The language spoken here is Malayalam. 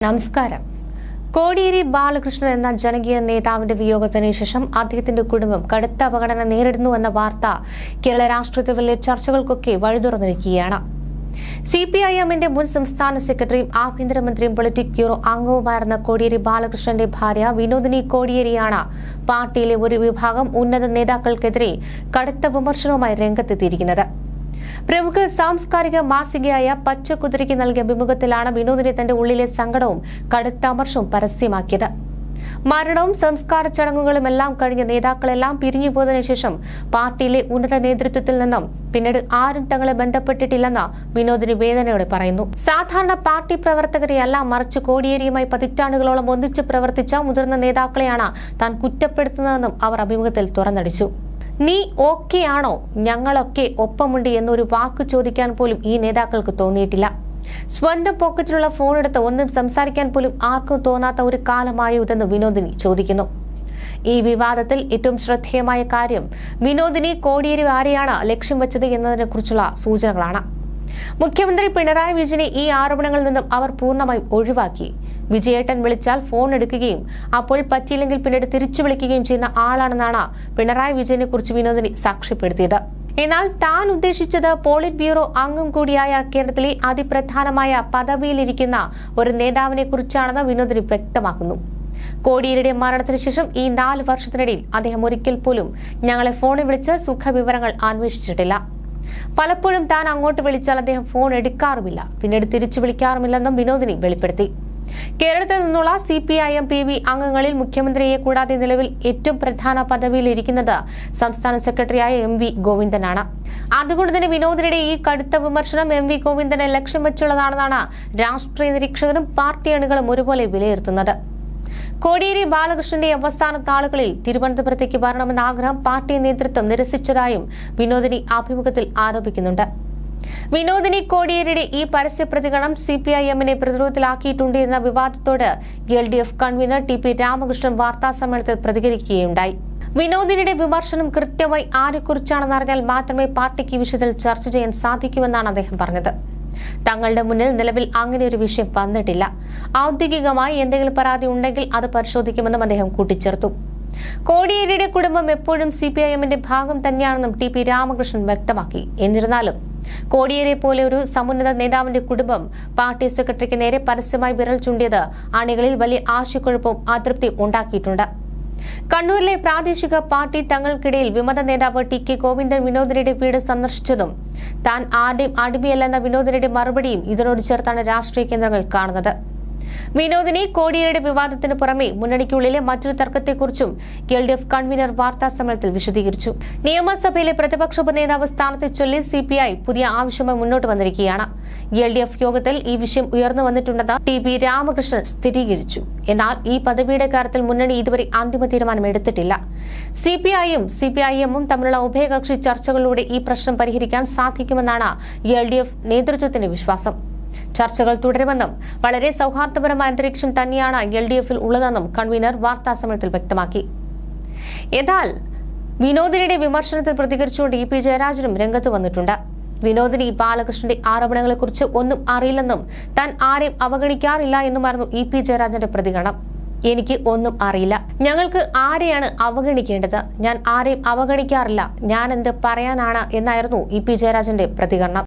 നമസ്കാരം. കോടിയേരി ബാലകൃഷ്ണൻ എന്ന ജനകീയ നേതാവിന്റെ വിയോഗത്തിന് ശേഷം അദ്ദേഹത്തിന്റെ കുടുംബം കടുത്ത അവഗണന നേരിടുന്നുവെന്ന വാർത്ത കേരള രാഷ്ട്രീയത്തിൽ വലിയ ചർച്ചകൾക്കൊക്കെ വഴിതുറന്നിരിക്കുകയാണ്. CPIMന്റെ മുൻ സംസ്ഥാന സെക്രട്ടറിയും ആഭ്യന്തരമന്ത്രിയും പൊളിറ്റിക് ബ്യൂറോ അംഗവുമായിരുന്ന കോടിയേരി ബാലകൃഷ്ണന്റെ ഭാര്യ വിനോദിനി കോടിയേരിയാണ് പാർട്ടിയിലെ ഒരു വിഭാഗം ഉന്നത നേതാക്കൾക്കെതിരെ കടുത്ത വിമർശനവുമായി രംഗത്തെത്തിയിരിക്കുന്നത്. പ്രമുഖ സാംസ്കാരിക മാസികയായ പച്ചക്കുതിരയ്ക്ക് നൽകിയ അഭിമുഖത്തിലാണ് വിനോദിനി തന്റെ ഉള്ളിലെ സങ്കടവും കടുത്ത അമർഷവും പരസ്യമാക്കിയത്. മരണവും സംസ്കാര ചടങ്ങുകളും എല്ലാം കഴിഞ്ഞ നേതാക്കളെല്ലാം പിരിഞ്ഞുപോയതിനു ശേഷം പാർട്ടിയിലെ ഉന്നത നേതൃത്വത്തിൽ നിന്നും പിന്നീട് ആരും തങ്ങളെ ബന്ധപ്പെട്ടിട്ടില്ലെന്ന് വിനോദിനി വേദനയോടെ പറയുന്നു. സാധാരണ പാർട്ടി പ്രവർത്തകരെയല്ല, മറിച്ച് കോടിയേരിയുമായി പതിറ്റാണ്ടുകളോളം ഒന്നിച്ച് പ്രവർത്തിച്ച മുതിർന്ന നേതാക്കളെയാണ് താൻ കുറ്റപ്പെടുത്തുന്നതെന്നും അവർ അഭിമുഖത്തിൽ തുറന്നടിച്ചു. നീ ഓക്കെ ആണോ, ഞങ്ങളൊക്കെ ഒപ്പമുണ്ട് എന്നൊരു വാക്ക് ചോദിക്കാൻ പോലും ഈ നേതാക്കൾക്ക് തോന്നിയിട്ടില്ല. സ്വന്തം പോക്കറ്റിലുള്ള ഫോൺ എടുത്ത് ഒന്നും സംസാരിക്കാൻ പോലും ആർക്കും തോന്നാത്ത ഒരു കാലമായോ ഇതെന്ന് വിനോദിനി ചോദിക്കുന്നു. ഈ വിവാദത്തിൽ ഏറ്റവും ശ്രദ്ധേയമായ കാര്യം വിനോദിനി കോടിയേരി ആരെയാണ് ലക്ഷ്യം വെച്ചത് എന്നതിനെ കുറിച്ചുള്ള സൂചനകളാണ്. മുഖ്യമന്ത്രി പിണറായി വിജയനെ ഈ ആരോപണങ്ങളിൽ നിന്നും അവർ പൂർണ്ണമായും ഒഴിവാക്കി. വിജയേട്ടൻ വിളിച്ചാൽ ഫോൺ എടുക്കുകയും അപ്പോൾ പറ്റിയില്ലെങ്കിൽ പിന്നീട് തിരിച്ചു വിളിക്കുകയും ചെയ്യുന്ന ആളാണെന്നാണ് പിണറായി വിജയനെ കുറിച്ച് വിനോദിനി സാക്ഷ്യപ്പെടുത്തിയത്. എന്നാൽ താൻ ഉദ്ദേശിച്ചത് പോളിറ്റ് ബ്യൂറോ അംഗം കൂടിയായ കേരളത്തിലെ അതിപ്രധാനമായ പദവിയിലിരിക്കുന്ന ഒരു നേതാവിനെ കുറിച്ചാണെന്ന് വിനോദിനി വ്യക്തമാക്കുന്നു. കോടിയേരിയുടെ മരണത്തിന് ശേഷം ഈ 4 വർഷത്തിനിടയിൽ അദ്ദേഹം ഒരിക്കൽ പോലും ഞങ്ങളെ ഫോണിൽ വിളിച്ച് സുഖവിവരങ്ങൾ അന്വേഷിച്ചിട്ടില്ല. പലപ്പോഴും താൻ അങ്ങോട്ട് വിളിച്ചാൽ അദ്ദേഹം ഫോൺ എടുക്കാറുമില്ല, പിന്നീട് തിരിച്ചു വിളിക്കാറുമില്ലെന്നും വിനോദിനി വെളിപ്പെടുത്തി. കേരളത്തിൽ നിന്നുള്ള CPIM PV അംഗങ്ങളിൽ മുഖ്യമന്ത്രിയെ കൂടാതെ നിലവിൽ ഏറ്റവും പ്രധാന പദവിയിൽ ഇരിക്കുന്നത് സംസ്ഥാന സെക്രട്ടറിയായ MV ഗോവിന്ദനാണ്. അതുകൊണ്ട് തന്നെ വിനോദിനിയുടെ ഈ കടുത്ത വിമർശനം MV ഗോവിന്ദനെ ലക്ഷ്യം വെച്ചുള്ളതാണെന്നാണ് രാഷ്ട്രീയ നിരീക്ഷകരും പാർട്ടി അണികളും ഒരുപോലെ വിലയിരുത്തുന്നത്. കോടിയേരി ബാലകൃഷ്ണന്റെ അവസാന നാളുകളിൽ തിരുവനന്തപുരത്തേക്ക് വരണമെന്ന ആഗ്രഹം പാർട്ടി നേതൃത്വം നിരസിച്ചതായും വിനോദിനി അഭിമുഖത്തിൽ ആരോപിക്കുന്നുണ്ട്. വിനോദിനി കോടിയേരിയുടെ ഈ പരസ്യ പ്രതികരണം CPIMനെ പ്രതിരോധത്തിലാക്കിയിട്ടുണ്ട് എന്ന വിവാദത്തോട് LDF കൺവീനർ TP രാമകൃഷ്ണൻ വാർത്താസമ്മേളനത്തിൽ പ്രതികരിക്കുകയുണ്ടായി. വിനോദിനിയുടെ വിമർശനം കൃത്യമായി ആരെക്കുറിച്ചാണെന്ന് അറിഞ്ഞാൽ മാത്രമേ പാർട്ടിക്ക് ഈ വിഷയത്തിൽ ചർച്ച ചെയ്യാൻ സാധിക്കൂവെന്നാണ് അദ്ദേഹം പറഞ്ഞത്. തങ്ങളുടെ മുന്നിൽ നിലവിൽ അങ്ങനെ ഒരു വിഷയം വന്നിട്ടില്ല. ഔദ്യോഗികമായി എന്തെങ്കിലും പരാതി ഉണ്ടെങ്കിൽ അത് പരിശോധിക്കുമെന്നും അദ്ദേഹം കൂട്ടിച്ചേർത്തു. കോടിയേരിയുടെ കുടുംബം എപ്പോഴും CPIMന്റെ ഭാഗം തന്നെയാണെന്നും TP രാമകൃഷ്ണൻ വ്യക്തമാക്കി. എന്നിരുന്നാലും കോടിയേരിയെ പോലെ ഒരു സമുന്നത നേതാവിന്റെ കുടുംബം പാർട്ടി സെക്രട്ടറിക്ക് നേരെ പരസ്യമായി വിരൽ ചൂണ്ടിയത് അണികളിൽ വലിയ ആശയക്കുഴപ്പവും അതൃപ്തിയും ഉണ്ടാക്കിയിട്ടുണ്ട്. കണ്ണൂരിലെ പ്രാദേശിക പാർട്ടി തങ്ങൾക്കിടയിൽ വിമത നേതാവ് TK ഗോവിന്ദൻ വിനോദിനിയുടെ വീട് സന്ദർശിച്ചതും താൻ ആരുടെയും അടിമയല്ലെന്ന വിനോദിനിയുടെ മറുപടിയും ഇതിനോട് ചേർത്താണ് രാഷ്ട്രീയ കേന്ദ്രങ്ങൾ കാണുന്നത്. വിനോദിനി കോടിയേരിയുടെ വിവാദത്തിന് പുറമെ മുന്നണിക്കുള്ളിലെ മറ്റൊരു തർക്കത്തെക്കുറിച്ചും LDF കൺവീനർ വാർത്താ സമ്മേളനത്തിൽ വിശദീകരിച്ചു. നിയമസഭയിലെ പ്രതിപക്ഷ ഉപനേതാവ് സ്ഥാനത്തെ ചൊല്ലി CPI പുതിയ ആവശ്യമായി മുന്നോട്ട് വന്നിരിക്കുകയാണ്. LDF യോഗത്തിൽ ഈ വിഷയം ഉയർന്നു വന്നിട്ടുണ്ടെന്ന് TP രാമകൃഷ്ണൻ സ്ഥിരീകരിച്ചു. എന്നാൽ ഈ പദവിയുടെ കാര്യത്തിൽ മുന്നണി ഇതുവരെ അന്തിമ തീരുമാനം എടുത്തിട്ടില്ല. CPIയും CPIMും തമ്മിലുള്ള ഉഭയകക്ഷി ചർച്ചകളിലൂടെ ഈ പ്രശ്നം പരിഹരിക്കാൻ സാധിക്കുമെന്നാണ് LDF നേതൃത്വത്തിന്റെ വിശ്വാസം. ചർച്ചകൾ തുടരുമെന്നും വളരെ സൗഹാർദ്ദപരമായ അന്തരീക്ഷം തന്നെയാണ് LDFൽ ഉള്ളതെന്നും കൺവീനർ വാർത്താസമ്മേളനത്തിൽ വ്യക്തമാക്കി. എന്നാൽ വിനോദിനിയുടെ വിമർശനത്തിൽ പ്രതികരിച്ചുകൊണ്ട് EP ജയരാജനും രംഗത്ത് വന്നിട്ടുണ്ട്. വിനോദിനി ബാലകൃഷ്ണന്റെ ആരോപണങ്ങളെക്കുറിച്ച് ഒന്നും അറിയില്ലെന്നും താൻ ആരെയും അവഗണിക്കാറില്ല എന്നുമായിരുന്നു EP ജയരാജന്റെ പ്രതികരണം. എനിക്ക് ഒന്നും അറിയില്ല, ഞങ്ങൾക്ക് ആരെയാണ് അവഗണിക്കേണ്ടത്, ഞാൻ ആരെയും അവഗണിക്കാറില്ല, ഞാൻ എന്ത് പറയാനാണ് എന്നായിരുന്നു EP ജയരാജന്റെ പ്രതികരണം.